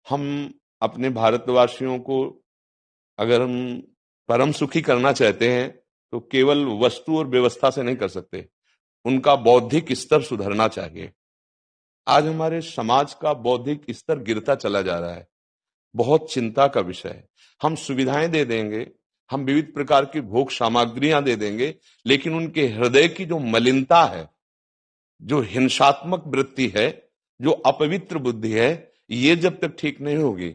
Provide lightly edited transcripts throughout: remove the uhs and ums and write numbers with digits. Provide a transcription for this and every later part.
हम अपने भारतवासियों को अगर हम परम सुखी करना चाहते हैं तो केवल वस्तु और व्यवस्था से नहीं कर सकते, उनका बौद्धिक स्तर सुधरना चाहिए। आज हमारे समाज का बौद्धिक स्तर गिरता चला जा रहा है, बहुत चिंता का विषय है। हम सुविधाएं दे देंगे, हम विविध प्रकार की भोग सामग्रियां दे देंगे, लेकिन उनके हृदय की जो मलिनता है, जो हिंसात्मक वृत्ति है, जो अपवित्र बुद्धि है, ये जब तक ठीक नहीं होगी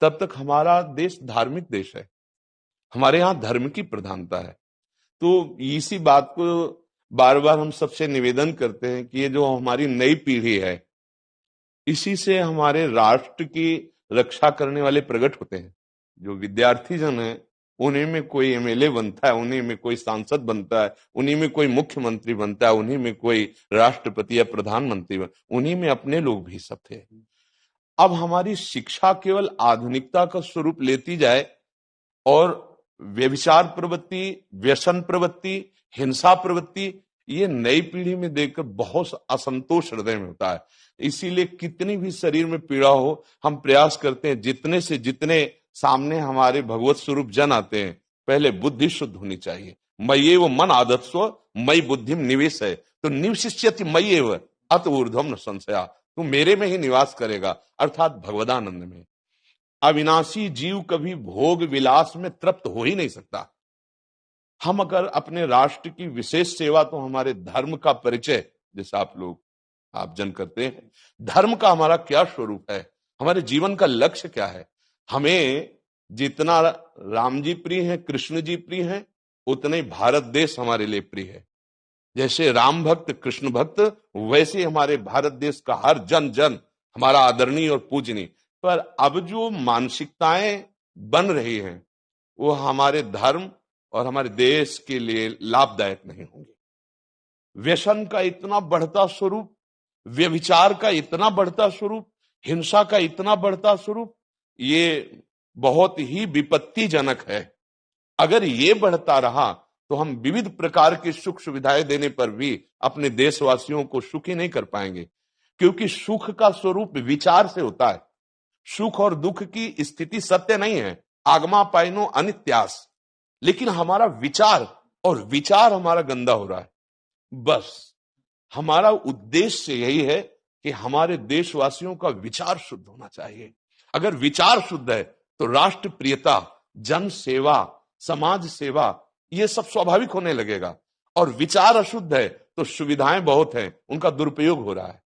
तब तक हमारा देश धार्मिक देश है, हमारे यहाँ धर्म की प्रधानता है। तो इसी बात को बार बार हम सबसे निवेदन करते हैं कि ये जो हमारी नई पीढ़ी है, इसी से हमारे राष्ट्र की रक्षा करने वाले प्रकट होते हैं। जो विद्यार्थी जन है, उन्हीं में कोई एमएलए बनता है, उन्हीं में कोई सांसद बनता है, उन्हीं में कोई मुख्यमंत्री बनता है, उन्हीं में कोई राष्ट्रपति या प्रधानमंत्री उन्हीं में अपने लोग भी सब थे। अब हमारी शिक्षा केवल आधुनिकता का स्वरूप लेती जाए और व्यभिचार प्रवृत्ति, व्यसन प्रवृत्ति, हिंसा प्रवृत्ति, ये नई पीढ़ी में देखकर बहुत असंतोष हृदय में होता है। इसीलिए कितनी भी शरीर में पीड़ा हो, हम प्रयास करते हैं जितने से जितने सामने हमारे भगवत स्वरूप जन आते हैं, पहले बुद्धि शुद्ध होनी चाहिए। मय्ये वो मन आदत्स्व मई बुद्धिम निवेश है, तो निवशिष्यति मय्येव अत ऊर्ध्वम न संशया, तू मेरे में ही निवास करेगा, अर्थात भगवदानंद में। अविनाशी जीव कभी भोग विलास में तृप्त हो ही नहीं सकता। हम अगर अपने राष्ट्र की विशेष सेवा, तो हमारे धर्म का परिचय, जैसे आप जन करते हैं, धर्म का हमारा क्या स्वरूप है, हमारे जीवन का लक्ष्य क्या है। हमें जितना राम जी प्रिय हैं, कृष्ण जी प्रिय हैं, उतना ही भारत देश हमारे लिए प्रिय है। जैसे राम भक्त, कृष्ण भक्त, वैसे हमारे भारत देश का हर जन जन हमारा आदरणीय और पूजनीय। पर अब जो मानसिकताएं बन रही हैं, वो हमारे धर्म और हमारे देश के लिए लाभदायक नहीं होंगे। व्यसन का इतना बढ़ता स्वरूप, व्यभिचार का इतना बढ़ता स्वरूप, हिंसा का इतना बढ़ता स्वरूप, ये बहुत ही विपत्तिजनक है। अगर ये बढ़ता रहा तो हम विविध प्रकार की सुख सुविधाएं देने पर भी अपने देशवासियों को सुखी नहीं कर पाएंगे, क्योंकि सुख का स्वरूप विचार से होता है। सुख और दुख की स्थिति सत्य नहीं है, आगमा पाइनो अनित्यास, लेकिन हमारा विचार, और विचार हमारा गंदा हो रहा है। बस हमारा उद्देश्य यही है कि हमारे देशवासियों का विचार शुद्ध होना चाहिए। अगर विचार शुद्ध है तो राष्ट्र प्रियता, जन सेवा, समाज सेवा, ये सब स्वाभाविक होने लगेगा। और विचार अशुद्ध है तो सुविधाएं बहुत हैं, उनका दुरुपयोग हो रहा है।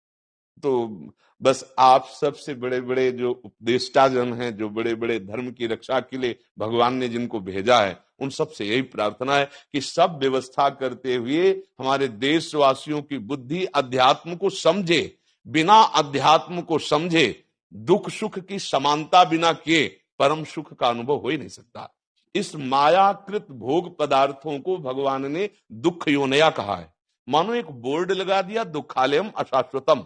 तो बस आप सबसे बड़े बड़े जो उपदेष्टा जन हैं, जो बड़े बड़े धर्म की रक्षा के लिए भगवान ने जिनको भेजा है, उन सबसे यही प्रार्थना है कि सब व्यवस्था करते हुए हमारे देशवासियों की बुद्धि अध्यात्म को समझे। बिना अध्यात्म को समझे दुख सुख की समानता बिना किए परम सुख का अनुभव हो ही नहीं सकता। इस मायाकृत भोग पदार्थों को भगवान ने दुख योनया कहा है। मानो एक बोर्ड लगा दिया, दुखालयम अशाश्वतम।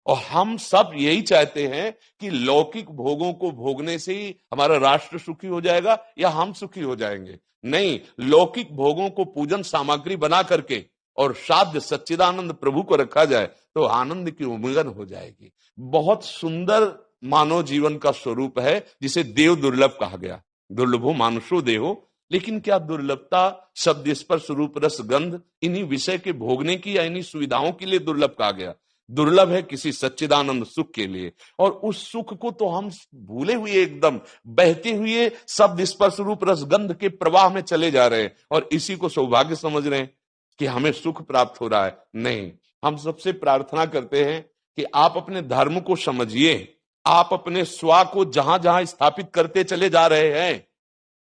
और हम सब यही चाहते हैं कि लौकिक भोगों को भोगने से ही हमारा राष्ट्र सुखी हो जाएगा या हम सुखी हो जाएंगे। नहीं, लौकिक भोगों को पूजन सामग्री बना करके और साध्य सच्चिदानंद प्रभु को रखा जाए तो आनंद की उमंगन हो जाएगी। बहुत सुंदर मानव जीवन का स्वरूप है, जिसे देव दुर्लभ कहा गया। दुर्लभो मानुषो देहो, लेकिन क्या दुर्लभता शब्द स्पर्श रूप रस गंध इन्हीं विषय के भोगने की या इन्हीं सुविधाओं के लिए दुर्लभ कहा गया? दुर्लभ है किसी सच्चिदानंद सुख के लिए। और उस सुख को तो हम भूले हुए, एकदम बहते हुए शब्द स्पर्श रूप रस गंध के प्रवाह में चले जा रहे हैं और इसी को सौभाग्य समझ रहे हैं कि हमें सुख प्राप्त हो रहा है। नहीं, हम सबसे प्रार्थना करते हैं कि आप अपने धर्म को समझिए। आप अपने स्वा को जहां जहां स्थापित करते चले जा रहे हैं,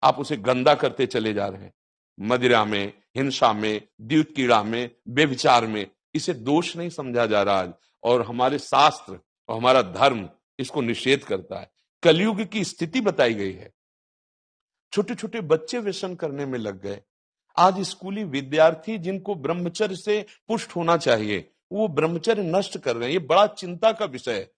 आप उसे गंदा करते चले जा रहे हैं। मदिरा में, हिंसा में, द्यूत कीड़ा में, व्यभिचार में, इसे दोष नहीं समझा जा रहा आज। और हमारे शास्त्र और हमारा धर्म इसको निषेध करता है। कलयुग की स्थिति बताई गई है। छोटे छोटे बच्चे व्यसन करने में लग गए। आज स्कूली विद्यार्थी जिनको ब्रह्मचर्य से पुष्ट होना चाहिए, वो ब्रह्मचर्य नष्ट कर रहे हैं। ये बड़ा चिंता का विषय है।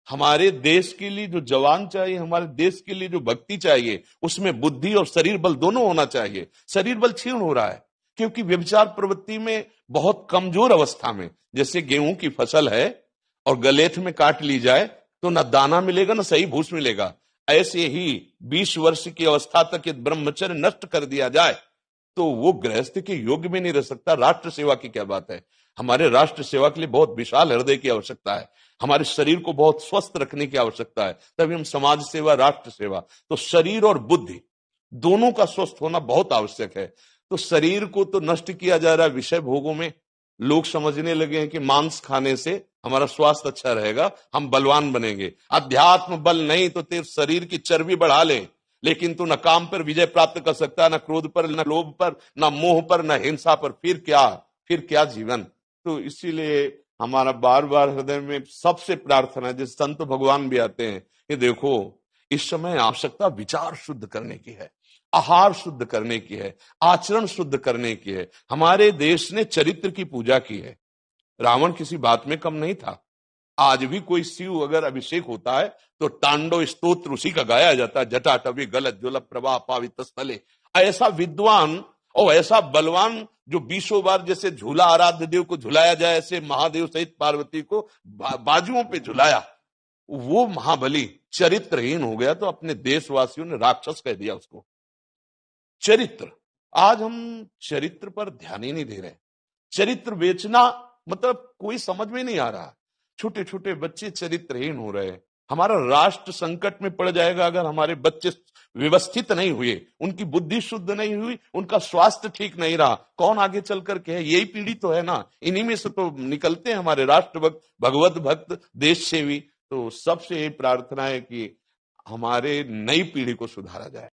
हमारे देश के लिए जो जवान चाहिए, हमारे देश के लिए जो भक्ति चाहिए, उसमें बुद्धि और शरीर बल दोनों होना चाहिए। शरीर बल क्षीण हो रहा है क्योंकि व्यभिचार प्रवृत्ति में बहुत कमजोर अवस्था में, जैसे गेहूं की फसल है और गलेथ में काट ली जाए तो न दाना मिलेगा न सही भूस मिलेगा। ऐसे ही 20 वर्ष की अवस्था तक यदि ब्रह्मचर्य नष्ट कर दिया जाए तो वो गृहस्थ के योग्य में नहीं रह सकता। राष्ट्र सेवा की क्या बात है। हमारे राष्ट्र सेवा के लिए बहुत विशाल हृदय की आवश्यकता है, हमारे शरीर को बहुत स्वस्थ रखने की आवश्यकता है, तभी हम समाज सेवा, राष्ट्र सेवा। तो शरीर और बुद्धि दोनों का स्वस्थ होना बहुत आवश्यक है। तो शरीर को तो नष्ट किया जा रहा है विषय भोगों में। लोग समझने लगे हैं कि मांस खाने से हमारा स्वास्थ्य अच्छा रहेगा, हम बलवान बनेंगे। अध्यात्म बल नहीं तो तेरे शरीर की चर्बी बढ़ा ले, लेकिन तू न काम पर विजय प्राप्त कर सकता, न क्रोध पर, न लोभ पर, न मोह पर, न हिंसा पर। फिर क्या जीवन। तो इसीलिए हमारा बार बार हृदय में सबसे प्रार्थना है, जिस संत भगवान भी आते हैं, कि देखो इस समय आवश्यकता विचार शुद्ध करने की है, आहार शुद्ध करने की है, आचरण शुद्ध करने की है। हमारे देश ने चरित्र की पूजा की है। रावण किसी बात में कम नहीं था। आज भी कोई शिव अगर अभिषेक होता है तो तांडव स्तोत्र उसी का गाया जाता है। जटाटवी गलत ज्वल प्रवाह पावित स्थले। ऐसा विद्वान और ऐसा बलवान जो 20 बार जैसे झूला आराध्य देव को झुलाया जाए, ऐसे महादेव सहित पार्वती को बाजुओं पे झुलाया, वो महाबली चरित्रहीन हो गया तो अपने देशवासियों ने राक्षस कह दिया उसको। चरित्र, आज हम चरित्र पर ध्यान ही नहीं दे रहे। चरित्र बेचना मतलब कोई समझ में नहीं आ रहा। छोटे छोटे बच्चे चरित्रहीन हो रहे हैं। हमारा राष्ट्र संकट में पड़ जाएगा अगर हमारे बच्चे व्यवस्थित नहीं हुए, उनकी बुद्धि शुद्ध नहीं हुई, उनका स्वास्थ्य ठीक नहीं रहा। कौन आगे चल करके है? यही पीढ़ी तो है ना, इन्हीं में से तो निकलते हैं हमारे राष्ट्र भक्त, भगवत भक्त, देश सेवी। तो सबसे यही प्रार्थना है कि हमारे नई पीढ़ी को सुधारा जाए।